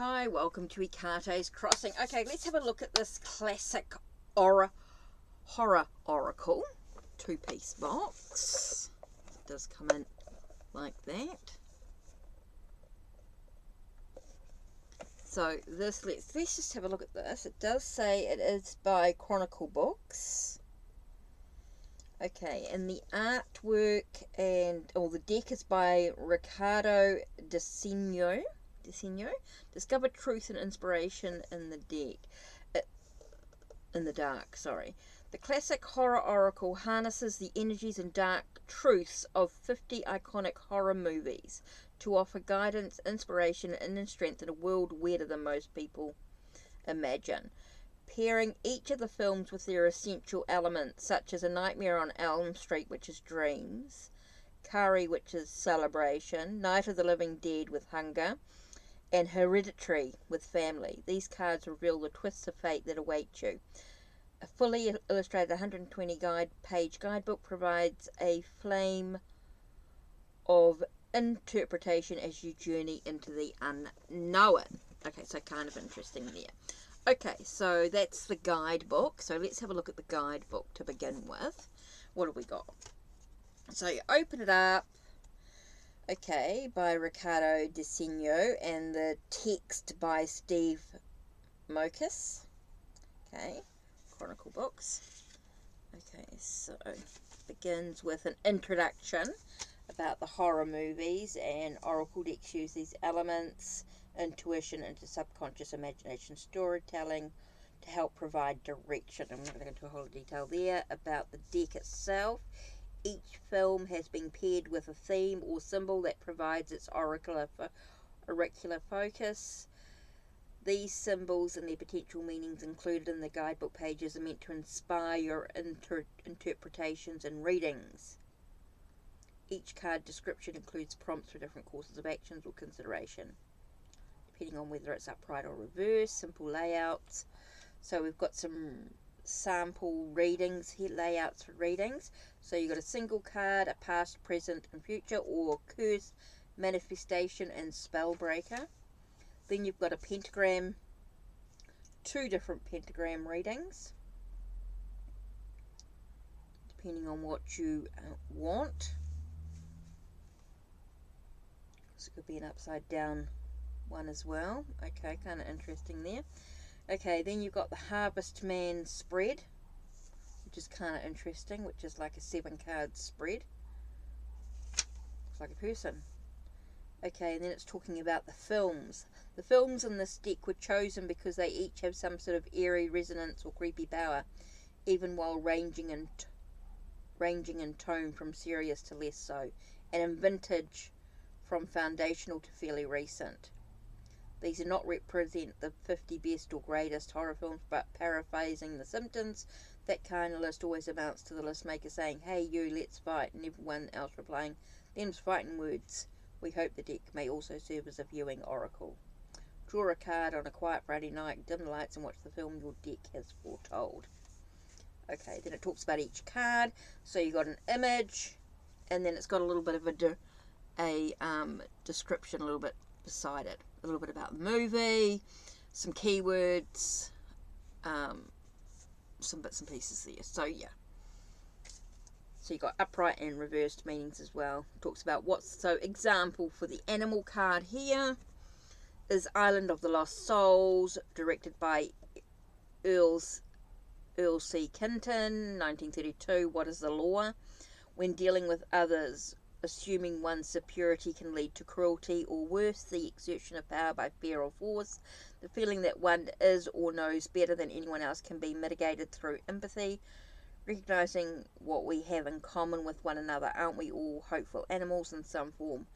hi, welcome to Ikate's Crossing. Okay, let's have a look at this classic horror oracle. Two-piece box. It does come in like that. So this, let's just have a look at this. It does say it is by Chronicle Books. Okay, and the artwork the deck is by Ricardo Diseño. Discover truth and inspiration in the dark. The classic horror oracle harnesses the energies and dark truths of 50 iconic horror movies to offer guidance, inspiration, and strength in a world weirder than most people imagine. Pairing each of the films with their essential elements, such as A Nightmare on Elm Street, which is dreams, Carrie, which is celebration, Night of the Living Dead with hunger, and Hereditary with family. These cards reveal the twists of fate that await you. A fully illustrated 120-page guidebook provides a flame of interpretation as you journey into the unknown. Okay, so kind of interesting there. Okay, so that's the guidebook. So let's have a look at the guidebook to begin with. What have we got? So you open it up. Okay, by Ricardo Diseño, and the text by Steve Mocus. Okay, Chronicle Books. Okay, so begins with an introduction about the horror movies, and Oracle decks use these elements, intuition into subconscious imagination storytelling to help provide direction. I'm not going to go into a whole lot of detail there about the deck itself. Each film has been paired with a theme or symbol that provides its auricular focus. These symbols and their potential meanings included in the guidebook pages are meant to inspire your interpretations and readings. Each card description includes prompts for different courses of actions or consideration, depending on whether it's upright or reverse. Simple layouts. So we've got some sample readings here, layouts for readings. So you've got a single card, a past, present, and future, or curse, manifestation, and spellbreaker. Then you've got a pentagram, two different pentagram readings, depending on what you want. So it could be an upside down one as well. Okay, kind of interesting there. Okay, then you've got the Harvest Man spread, which is kind of interesting, which is like a 7-card spread. Looks like a person. Okay, and then it's talking about the films. The films in this deck were chosen because they each have some sort of eerie resonance or creepy power, even while ranging in tone from serious to less so, and in vintage from foundational to fairly recent. These do not represent the 50 best or greatest horror films, but paraphrasing The Simpsons, that kind of list always amounts to the list maker saying, "Hey you, let's fight," and everyone else replying, "Them's fighting words." We hope the deck may also serve as a viewing oracle. Draw a card on a quiet Friday night, dim the lights, and watch the film your deck has foretold. Okay, then it talks about each card. So you got an image, and then it's got a little bit of a description a little bit beside it. A little bit about the movie, some keywords, some bits and pieces there. So yeah. So you got upright and reversed meanings as well. Talks about example for the animal card here is Island of the Lost Souls, directed by Earl C. Kinton, 1932. What is the law? When dealing with others, assuming one's superiority can lead to cruelty, or worse, the exertion of power by fear or force. The feeling that one is or knows better than anyone else can be mitigated through empathy, recognizing what we have in common with one another. Aren't we all hopeful animals in some form?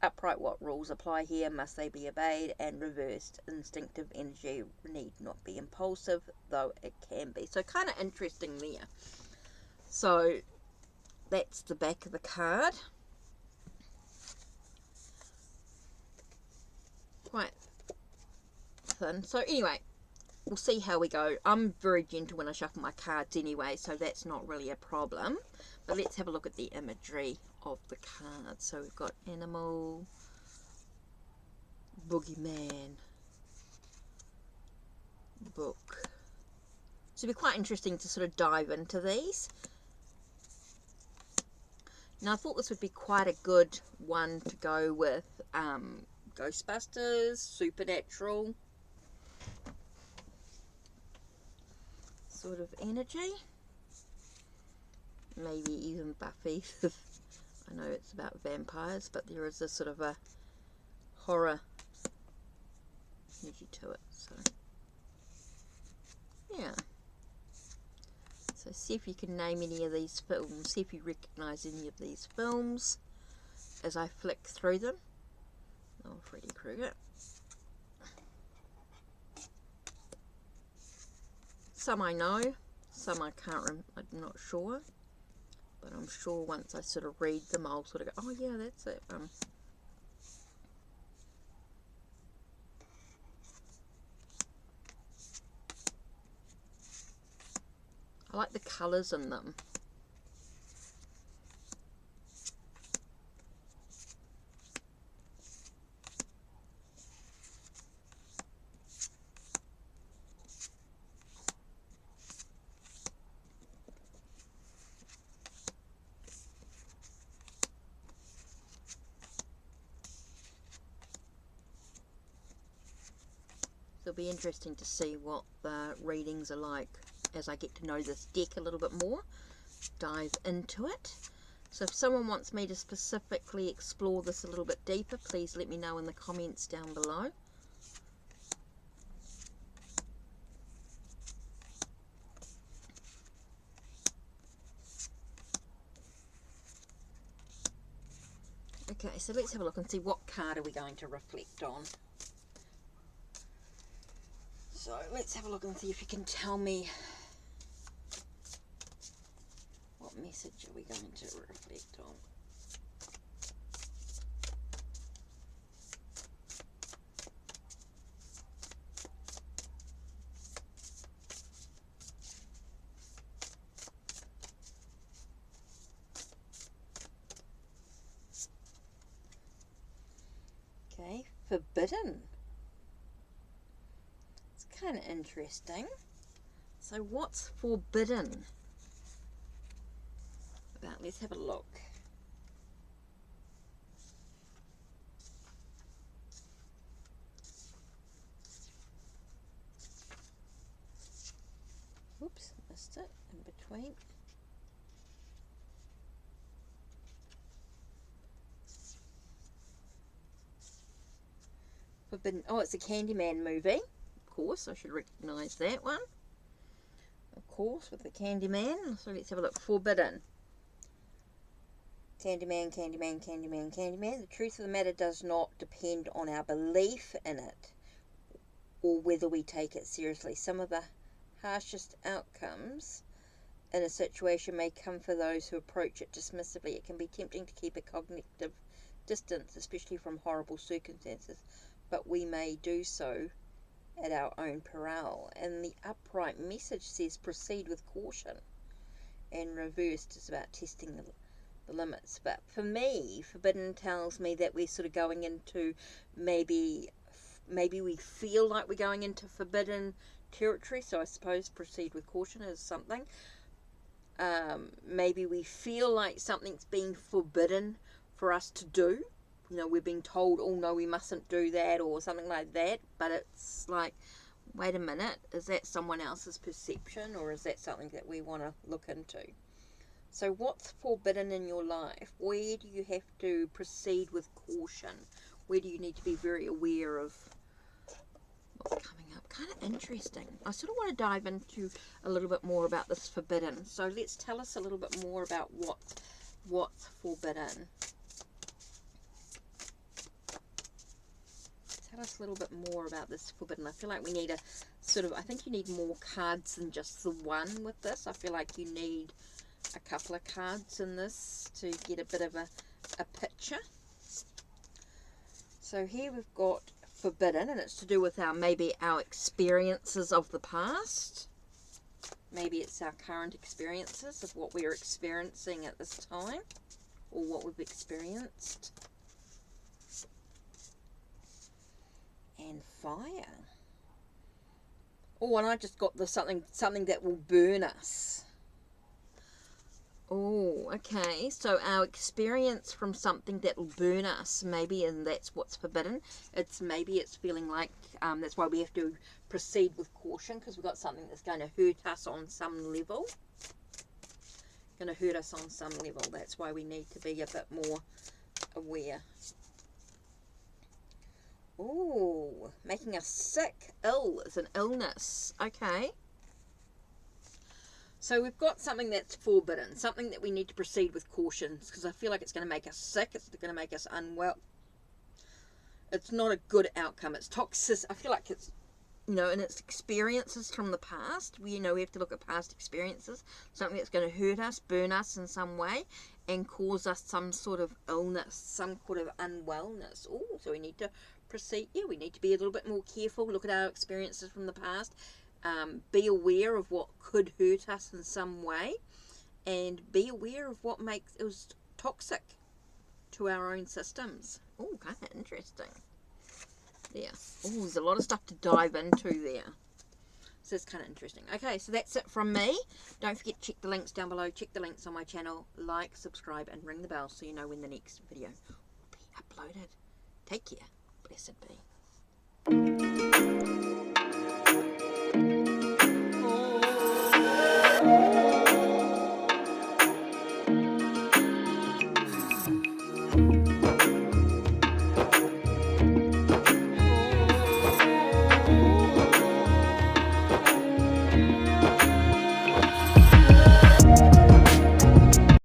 Upright, what rules apply here? Must they be obeyed? And reversed, instinctive energy need not be impulsive, though it can be. So kind of interesting there. So that's the back of the card. Quite thin. So anyway, we'll see how we go. I'm very gentle when I shuffle my cards anyway, so that's not really a problem. But let's have a look at the imagery of the cards. So we've got animal, boogeyman, book. So it'd be quite interesting to sort of dive into these. Now I thought this would be quite a good one to go with Ghostbusters, Supernatural sort of energy. Maybe even Buffy. I know it's about vampires, but there is a sort of a horror energy to it. So yeah. So see if you can name any of these films, see if you recognise any of these films as I flick through them. Oh, Freddy Krueger. Some I know, some I can't, I'm not sure. But I'm sure once I sort of read them, I'll sort of go, oh yeah, that's it. I like the colours in them. It'll be interesting to see what the readings are like as I get to know this deck a little bit more, dive into it. So if someone wants me to specifically explore this a little bit deeper, please let me know in the comments down below. Okay, so let's have a look and see what card are we going to reflect on. So let's have a look and see if you can tell me what message are we going to reflect on. Okay, forbidden. It's kind of interesting. So what's forbidden about? Let's have a look. Oops, missed it in between. Forbidden. Oh, it's a Candyman movie. Of course, I should recognise that one. Of course, with the Candyman. So let's have a look. Forbidden. Candyman, Candyman, Candyman, Candyman. The truth of the matter does not depend on our belief in it or whether we take it seriously. Some of the harshest outcomes in a situation may come for those who approach it dismissively. It can be tempting to keep a cognitive distance, especially from horrible circumstances, but we may do so at our own peril. And the upright message says proceed with caution, and reversed is about testing the limits. But for me, forbidden tells me that we're sort of going into maybe we feel like we're going into forbidden territory, so I suppose proceed with caution is something. Maybe we feel like something's being forbidden for us to do. You know, we're being told, oh no, we mustn't do that or something like that, but it's like, wait a minute, is that someone else's perception or is that something that we want to look into? So what's forbidden in your life? Where do you have to proceed with caution? Where do you need to be very aware of what's coming up? Kind of interesting. I sort of want to dive into a little bit more about this forbidden. So let's tell us a little bit more about what's forbidden. Tell us a little bit more about this forbidden. I feel like we need I think you need more cards than just the one with this. I feel like you need a couple of cards in this to get a bit of a picture. So here we've got forbidden, and it's to do with maybe our experiences of the past. Maybe it's our current experiences of what we're experiencing at this time, or what we've experienced. And fire. Oh, and I just got this something that will burn us. Oh, okay. So our experience from something that will burn us, maybe, and that's what's forbidden. Maybe it's feeling like that's why we have to proceed with caution, because we've got something that's going to hurt us on some level. Going to hurt us on some level. That's why we need to be a bit more aware. Oh, making us sick, ill is an illness. Okay. So we've got something that's forbidden, something that we need to proceed with caution, because I feel like it's going to make us sick, it's going to make us unwell. It's not a good outcome. It's toxic. I feel like it's, and it's experiences from the past. We have to look at past experiences, something that's going to hurt us, burn us in some way, and cause us some sort of illness, some sort of unwellness. Oh, so we need to proceed. Yeah, we need to be a little bit more careful, look at our experiences from the past. Be aware of what could hurt us in some way, and be aware of what makes it was toxic to our own systems. Oh, kind of interesting. Yeah. Oh, there's a lot of stuff to dive into there. So it's kind of interesting. Okay, so that's it from me. Don't forget to check the links down below. Check the links on my channel. Like, subscribe, and ring the bell so you know when the next video will be uploaded. Take care. Blessed be.